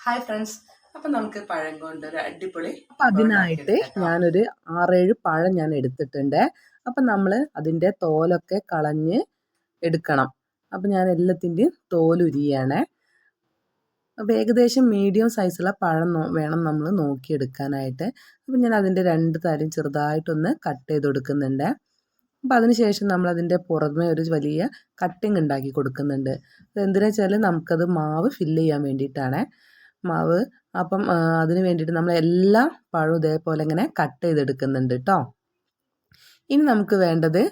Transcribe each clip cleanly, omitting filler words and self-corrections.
Hi friends, അപ്പം നമുക്ക് പഴം കൊണ്ട് ഒരു അടിപൊളി അപ്പം അതിനായിട്ട് ഞാനൊരു 6-7 പഴം ഞാൻ എടുത്തിട്ടുണ്ട്. അപ്പം നമ്മൾ അതിൻ്റെ തോലൊക്കെ കളഞ്ഞ് എടുക്കണം. അപ്പം ഞാൻ എല്ലാത്തിൻ്റെയും തോലുരിയാണ്. അപ്പോൾ ഏകദേശം മീഡിയം സൈസുള്ള പഴം വേണം നമ്മൾ നോക്കിയെടുക്കാനായിട്ട്. അപ്പം ഞാൻ അതിൻ്റെ 2 തരം ചെറുതായിട്ടൊന്ന് കട്ട് ചെയ്ത് കൊടുക്കുന്നുണ്ട്. അപ്പം അതിനുശേഷം നമ്മൾ അതിൻ്റെ പുറമെ ഒരു വലിയ കട്ടിങ് ഉണ്ടാക്കി കൊടുക്കുന്നുണ്ട്. അതെന്തിനാ വെച്ചാൽ നമുക്കത് മാവ് ഫില്ല് ചെയ്യാൻ വേണ്ടിയിട്ടാണ്. മാവ് അപ്പം അതിന് വേണ്ടിയിട്ട് നമ്മൾ എല്ലാ പഴവും ഇതേപോലെ ഇങ്ങനെ കട്ട് ചെയ്തെടുക്കുന്നുണ്ട് കേട്ടോ. ഇനി നമുക്ക് വേണ്ടത്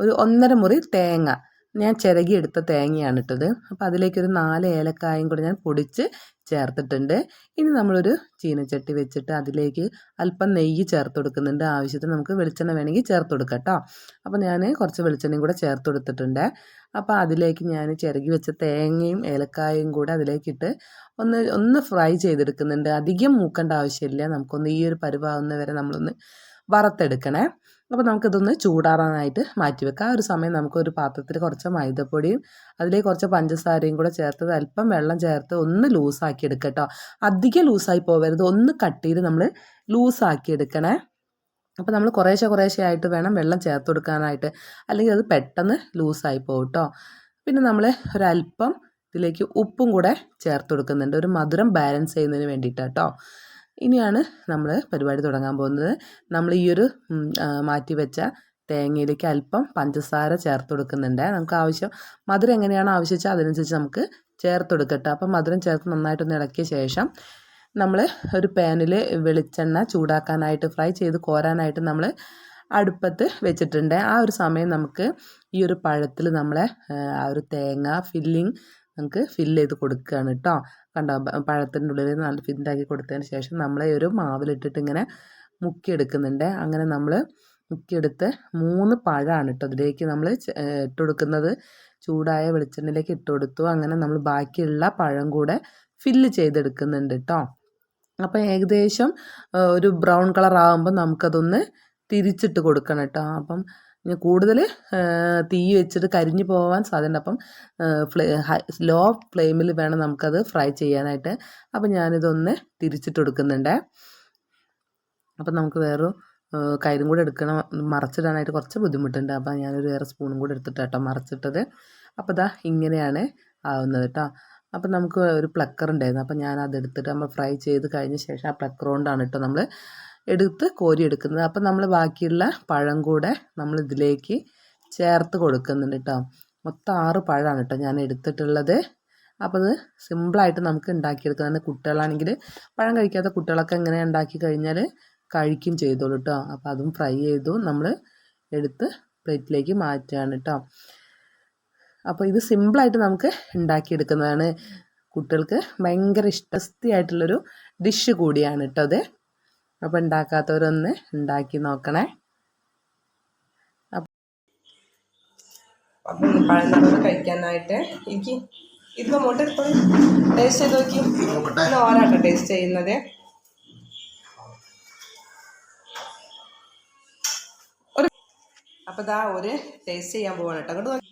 ഒരു 1.5 മുറി തേങ്ങ. ഞാൻ ചിരകിയെടുത്ത തേങ്ങയാണ് ഇട്ടത്. അപ്പോൾ അതിലേക്കൊരു 4 ഏലക്കായും കൂടെ ഞാൻ പൊടിച്ച് ചേർത്തിട്ടുണ്ട്. ഇനി നമ്മളൊരു ചീനച്ചട്ടി വെച്ചിട്ട് അതിലേക്ക് അല്പം നെയ്യ് ചേർത്ത് കൊടുക്കുന്നുണ്ട്. ആവശ്യത്തിന് നമുക്ക് വെളിച്ചെണ്ണ വേണമെങ്കിൽ ചേർത്ത് കൊടുക്കാം കേട്ടോ. അപ്പോൾ ഞാൻ കുറച്ച് വെളിച്ചെണ്ണയും കൂടെ ചേർത്ത് കൊടുത്തിട്ടുണ്ട്. അപ്പോൾ അതിലേക്ക് ഞാൻ ചിരകി വെച്ച തേങ്ങയും ഏലക്കായും കൂടെ അതിലേക്കിട്ട് ഒന്ന് ഫ്രൈ ചെയ്തെടുക്കുന്നുണ്ട്. അധികം മൂക്കേണ്ട ആവശ്യമില്ല. നമുക്കൊന്ന് ഈ ഒരു പരുവാകുന്ന വരെ നമ്മളൊന്ന് വറുത്തെടുക്കണേ. അപ്പോൾ നമുക്കിതൊന്ന് ചൂടാറാനായിട്ട് മാറ്റി വെക്കാം. ആ ഒരു സമയം നമുക്കൊരു പാത്രത്തിൽ കുറച്ച് മൈദപ്പൊടിയും അതിലേക്ക് കുറച്ച് പഞ്ചസാരയും കൂടെ ചേർത്ത് അല്പം വെള്ളം ചേർത്ത് ഒന്ന് ലൂസാക്കി എടുക്കുക കേട്ടോ. അധികം ലൂസായി പോകരുത്, ഒന്ന് കട്ട് ചെയ്ത് നമ്മൾ ലൂസാക്കി എടുക്കണേ. അപ്പോൾ നമ്മൾ കുറേശ്ശെ ആയിട്ട് വേണം വെള്ളം ചേർത്ത് കൊടുക്കാനായിട്ട്, അല്ലെങ്കിൽ അത് പെട്ടെന്ന് ലൂസായി പോകും കേട്ടോ. പിന്നെ നമ്മൾ ഒരല്പം ഇതിലേക്ക് ഉപ്പും കൂടെ ചേർത്ത് കൊടുക്കുന്നുണ്ട്, ഒരു മധുരം ബാലൻസ് ചെയ്യുന്നതിന് വേണ്ടിയിട്ടാണ് കേട്ടോ. ഇനിയാണ് നമ്മൾ പരിപാടി തുടങ്ങാൻ പോകുന്നത്. നമ്മൾ ഈ ഒരു മാറ്റി വെച്ച തേങ്ങയിലേക്ക് അല്പം പഞ്ചസാര ചേർത്ത് കൊടുക്കുന്നുണ്ട്. നമുക്ക് മധുരം എങ്ങനെയാണോ ആവശ്യിച്ചാൽ അതിനനുസരിച്ച് നമുക്ക് ചേർത്ത് കൊടുക്കട്ടെ. അപ്പം മധുരം ചേർത്ത് നന്നായിട്ടൊന്ന് ഇളക്കിയ ശേഷം നമ്മൾ ഒരു പാനിൽ വെളിച്ചെണ്ണ ചൂടാക്കാനായിട്ട് ഫ്രൈ ചെയ്ത് കോരാനായിട്ട് നമ്മൾ അടുപ്പത്ത് വെച്ചിട്ടുണ്ട്. ആ ഒരു സമയം നമുക്ക് ഈ ഒരു പഴത്തിൽ നമ്മളെ ആ ഒരു തേങ്ങ ഫില്ലിങ് നമുക്ക് ഫില്ല് ചെയ്ത് കൊടുക്കുകയാണ് കേട്ടോ. കണ്ടോ, പഴത്തിൻ്റെ ഉള്ളിൽ നല്ല ഫില്ലാക്കി കൊടുത്തതിന് ശേഷം നമ്മളെ ഒരു മാവിലിട്ടിട്ട് ഇങ്ങനെ മുക്കിയെടുക്കുന്നുണ്ട്. അങ്ങനെ നമ്മൾ മുക്കിയെടുത്ത് 3 പഴമാണ് കേട്ടോ അതിലേക്ക് നമ്മൾ ഇട്ട് കൊടുക്കുന്നത്. ചൂടായ വെളിച്ചെണ്ണയിലേക്ക് ഇട്ട് കൊടുത്തു. അങ്ങനെ നമ്മൾ ബാക്കിയുള്ള പഴം കൂടെ ഫില്ല് ചെയ്തെടുക്കുന്നുണ്ട് കേട്ടോ. അപ്പോൾ ഏകദേശം ഒരു ബ്രൗൺ കളർ ആകുമ്പോൾ നമുക്കതൊന്ന് തിരിച്ചിട്ട് കൊടുക്കണം കേട്ടോ. അപ്പം കൂടുതൽ തീ വെച്ചിട്ട് കരിഞ്ഞു പോകാൻ സാധ്യതയുണ്ട്. അപ്പം ലോ ഫ്ലെയിമിൽ വേണം നമുക്കത് ഫ്രൈ ചെയ്യാനായിട്ട്. അപ്പം ഞാനിതൊന്ന് തിരിച്ചിട്ട് കൊടുക്കുന്നുണ്ട്. അപ്പം നമുക്ക് വേറൊരു കയ്യിലും കൂടെ എടുക്കണം, മറച്ചിടാനായിട്ട് കുറച്ച് ബുദ്ധിമുട്ടുണ്ട്. അപ്പം ഞാനൊരു വേറെ സ്പൂണും കൂടെ എടുത്തിട്ട് കേട്ടോ മറച്ചിട്ടത്. അപ്പോൾ ഇതാ ഇങ്ങനെയാണ് ആവുന്നത് കേട്ടോ. അപ്പം നമുക്ക് ഒരു പ്ലക്കർ ഉണ്ടായിരുന്നു, അപ്പം ഞാൻ അതെടുത്തിട്ട് നമ്മൾ ഫ്രൈ ചെയ്ത് കഴിഞ്ഞ ശേഷം ആ പ്ലക്കർ കൊണ്ടാണ് കേട്ടോ നമ്മൾ എടുത്ത് കോരിയെടുക്കുന്നത്. അപ്പം നമ്മൾ ബാക്കിയുള്ള പഴം കൂടെ നമ്മൾ ഇതിലേക്ക് ചേർത്ത് കൊടുക്കുന്നുണ്ട് കേട്ടോ. മൊത്തം 6 പഴമാണ് കേട്ടോ ഞാൻ എടുത്തിട്ടുള്ളത്. അപ്പോൾ അത് സിമ്പിളായിട്ട് നമുക്ക് ഉണ്ടാക്കിയെടുക്കുന്നത്. കുട്ടികളാണെങ്കിൽ പഴം കഴിക്കാത്ത കുട്ടികളൊക്കെ എങ്ങനെ ഉണ്ടാക്കി കഴിഞ്ഞാൽ കഴിക്കും ചെയ്തോളൂ കേട്ടോ. അപ്പോൾ അതും ഫ്രൈ ചെയ്തു നമ്മൾ എടുത്ത് പ്ലേറ്റിലേക്ക് മാറ്റുകയാണ് കേട്ടോ. അപ്പോൾ ഇത് സിമ്പിളായിട്ട് നമുക്ക് ഉണ്ടാക്കിയെടുക്കുന്നതാണ്. കുട്ടികൾക്ക് ഭയങ്കര ഇഷ്ടമായിട്ടുള്ളൊരു ഡിഷ് കൂടിയാണ് കേട്ടോ അത്. അപ്പോൾ ഉണ്ടാക്കാത്തവരൊന്ന് ഉണ്ടാക്കി നോക്കണേ. അപ്പം പഴം കഴിക്കാനായിട്ട് എനിക്ക് ഇത് മുട്ട ടേസ്റ്റ് ചെയ്ത് നോക്കി. ഓരാട്ടോ ടേസ്റ്റ് ചെയ്യുന്നത്. അപ്പോൾ ഇതാ ഒരു ടേസ്റ്റ് ചെയ്യാൻ പോവാണ് കേട്ടോ. അങ്ങോട്ട്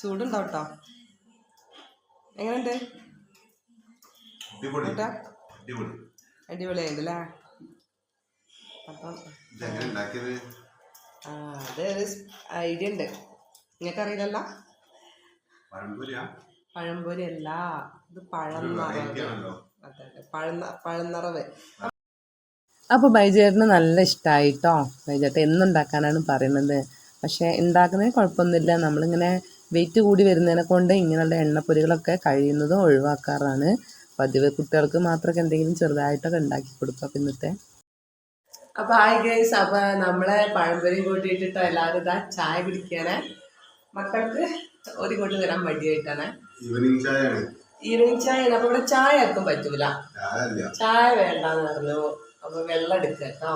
ചൂടുണ്ടാവും കേട്ടോ. എങ്ങനെയുണ്ട്? അടിപൊളിയായിട്ടല്ലേ? അപ്പം അത് ഒരു ഐഡിയ ഉണ്ട്. നിങ്ങൾക്കറിയില്ലല്ലോ? പഴംപൊരി അല്ല, ഇത് പഴനിറവ്. അതെ, പഴനിറവ്. അപ്പോൾ ബൈജേട്ടന് നല്ല ഇഷ്ടമായി കേട്ടോ. ബൈജേട്ടൻ എന്നുണ്ടാക്കാനാണ് പറയുന്നത്. പക്ഷേ ഉണ്ടാക്കുന്നതിന് കുഴപ്പമൊന്നുമില്ല. നമ്മളിങ്ങനെ വെയിറ്റ് കൂടി വരുന്നതിനെ കൊണ്ട് ഇങ്ങനെയുള്ള എണ്ണപ്പൊരികളൊക്കെ കഴിയുന്നതും ഒഴിവാക്കാറാണ് പതിവ്. കുട്ടികൾക്ക് മാത്രമൊക്കെ എന്തെങ്കിലും ചെറുതായിട്ടൊക്കെ ഉണ്ടാക്കി കൊടുക്കും. അപ്പം ഇന്നത്തെ അപ്പോൾ ഹായ് ഗൈസ്, അപ്പോൾ നമ്മളെ പഴംപൊരി കൂട്ടിയിട്ടിട്ടോ എല്ലാവരും ഇതാ ചായ കുടിക്കുകയാണ്. മക്കൾക്ക് ഒരു കൂട്ടി തരാൻ മടിയായിട്ടാണ്. ഈവനിങ് ചായയാണ്. അപ്പോൾ ഇവിടെ ചായ ആർക്കും പറ്റൂല, ചായ വേണ്ടാന്ന് പറഞ്ഞു. അപ്പോൾ വെള്ളം എടുക്കുക കേട്ടോ.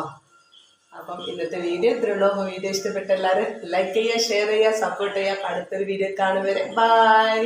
അപ്പം ഇന്നത്തെ വീഡിയോ ഇത്രയേ ഉള്ളൂ. അപ്പോൾ വീഡിയോ ഇഷ്ടപ്പെട്ട എല്ലാവരും ലൈക്ക് ചെയ്യുക, ഷെയർ ചെയ്യുക, സപ്പോർട്ട് ചെയ്യുക. അടുത്തൊരു വീഡിയോ കാണും വരെ ബൈ.